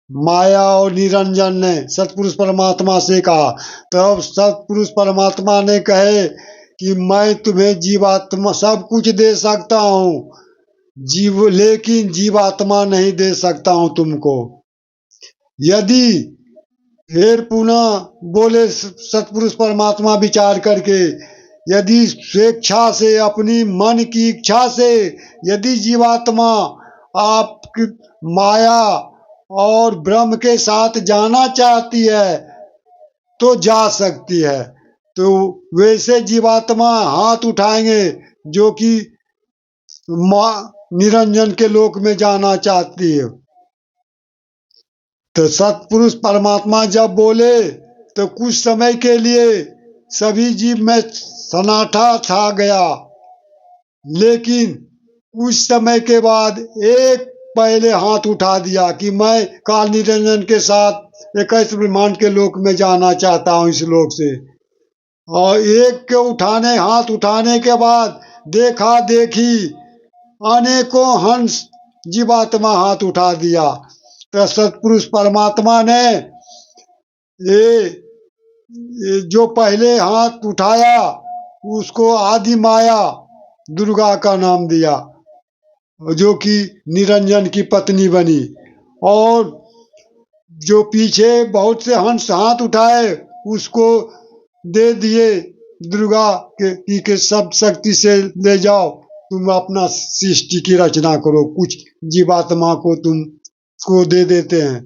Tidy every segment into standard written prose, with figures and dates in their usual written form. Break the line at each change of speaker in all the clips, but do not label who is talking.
माया और निरंजन ने सतपुरुष परमात्मा से कहा। तब सतपुरुष परमात्मा ने कहे कि मैं तुम्हें जीवात्मा सब कुछ दे सकता हूँ, लेकिन जीवात्मा नहीं दे सकता हूँ तुमको। यदि फिर पुनः बोले सतपुरुष परमात्मा विचार करके, यदि स्वेच्छा से अपनी मन की इच्छा से यदि जीवात्मा आपकी माया और ब्रह्म के साथ जाना चाहती है तो जा सकती है। तो वैसे जीवात्मा हाथ उठाएंगे जो कि निरंजन के लोक में जाना चाहती है। तो सतपुरुष परमात्मा जब बोले तो कुछ समय के लिए सभी जीव में सन्नाटा छा गया, लेकिन कुछ समय के बाद एक पहले हाथ उठा दिया कि मैं काल निरंजन के साथ 21 ब्रह्मांड के लोक में जाना चाहता हूं इस लोक से। और एक के हाथ उठाने के बाद देखा देखी अनेकों हंस जीवात्मा हाथ उठा दिया। तो सतपुरुष परमात्मा ने ये जो पहले हाथ उठाया उसको आदि माया दुर्गा का नाम दिया, जो कि निरंजन की पत्नी बनी। और जो पीछे बहुत से हंस हाथ उठाए उसको दे दिए दुर्गा के सब शक्ति से ले जाओ, तुम अपना सृष्टि की रचना करो। कुछ जीवात्मा को तुम को दे देते हैं।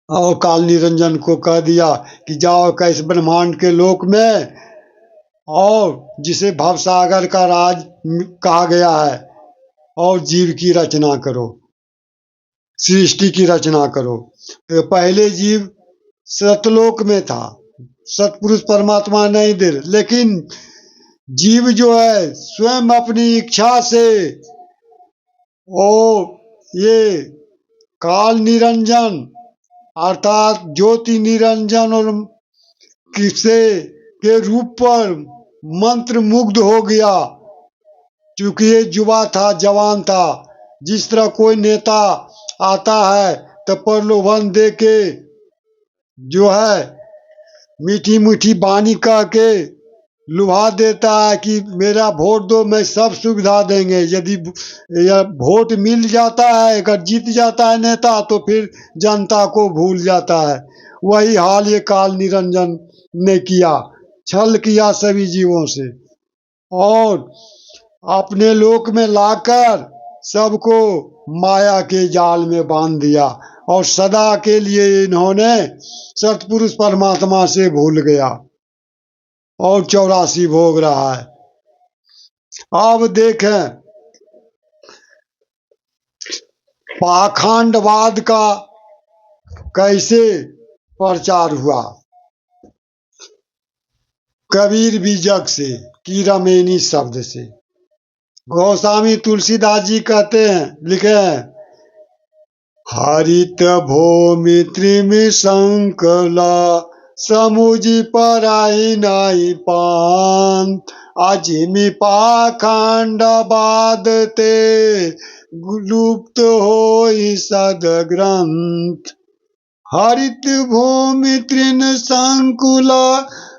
और काल निरंजन को कह दिया कि जाओ कैस ब्रह्मांड के लोक में, और जिसे भवसागर का राज कहा गया है, और जीव की रचना करो, सृष्टि की रचना करो। तो पहले जीव सतलोक में था, सतपुरुष परमात्मा नहीं दे, लेकिन जीव जो है स्वयं अपनी इच्छा से ओ ये काल निरंजन अर्थात ज्योति निरंजन और किसे के रूप पर मंत्र मुग्ध हो गया। क्योंकि ये युवा था, जवान था। जिस तरह कोई नेता आता है तो प्रलोभन दे के जो है मीठी मीठी बानी कह के लुभा देता है कि मेरा वोट दो, मैं सब सुविधा देंगे। यदि वोट मिल जाता है, अगर जीत जाता है नेता, तो फिर जनता को भूल जाता है। वही हाल ये काल निरंजन ने किया, छल किया सभी जीवों से, और अपने लोक में लाकर सबको माया के जाल में बांध दिया। और सदा के लिए इन्होंने सतपुरुष परमात्मा से भूल गया और 84 भोग रहा है। अब देखें पाखंडवाद का कैसे प्रचार हुआ। कबीर बीजक से, कीरामेनी शब्द से। गोस्वामी तुलसीदास जी कहते हैं, लिखे हैं, हरित भूमि त्रिमि संकला समुझी पराई नाई पान, अजिमि पाखंडवाद ते लुप्त होई सदग्रंथ। हरित भूमि तृण संकुला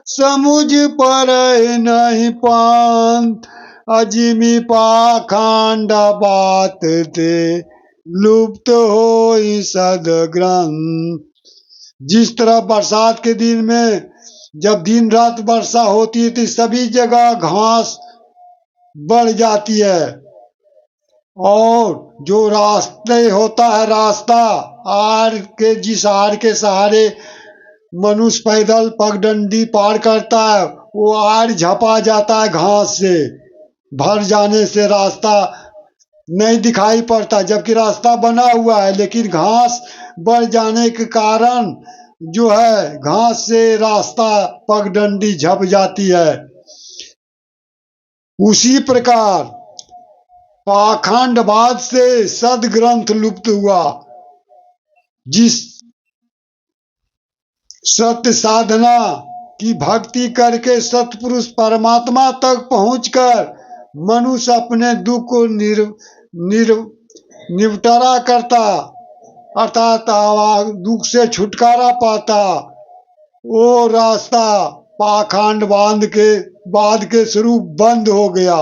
समुझ परहि नहीं पांत, अजिमि पाखंडवाद ते लुप्त होई सदग्रंथ। जिस तरह बरसात के दिन में जब दिन रात वर्षा होती है तो सभी जगह घास बढ़ जाती है, और जो रास्ते होता है, रास्ता आर के जिस आर के सहारे मनुष्य पैदल पगडंडी पार करता है, वो आर झपा जाता है घास से। भर जाने से रास्ता नहीं दिखाई पड़ता, जबकि रास्ता बना हुआ है, लेकिन घास बढ़ जाने के कारण जो है घास से रास्ता पगडंडी झप जाती है। उसी प्रकार पाखंडवाद से सदग्रंथ लुप्त हुआ। जिस सत्य साधना की भक्ति करके सतपुरुष परमात्मा तक पहुंचकर मनुष्य अपने दुख को निपटारा करता, अर्थात दुख से छुटकारा पाता, वो रास्ता पाखंड बांध के स्वरूप बंद हो गया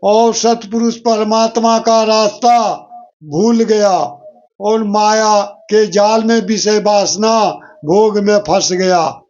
और सतपुरुष परमात्मा का रास्ता भूल गया और माया के जाल में विषय वासना भोग में फंस गया।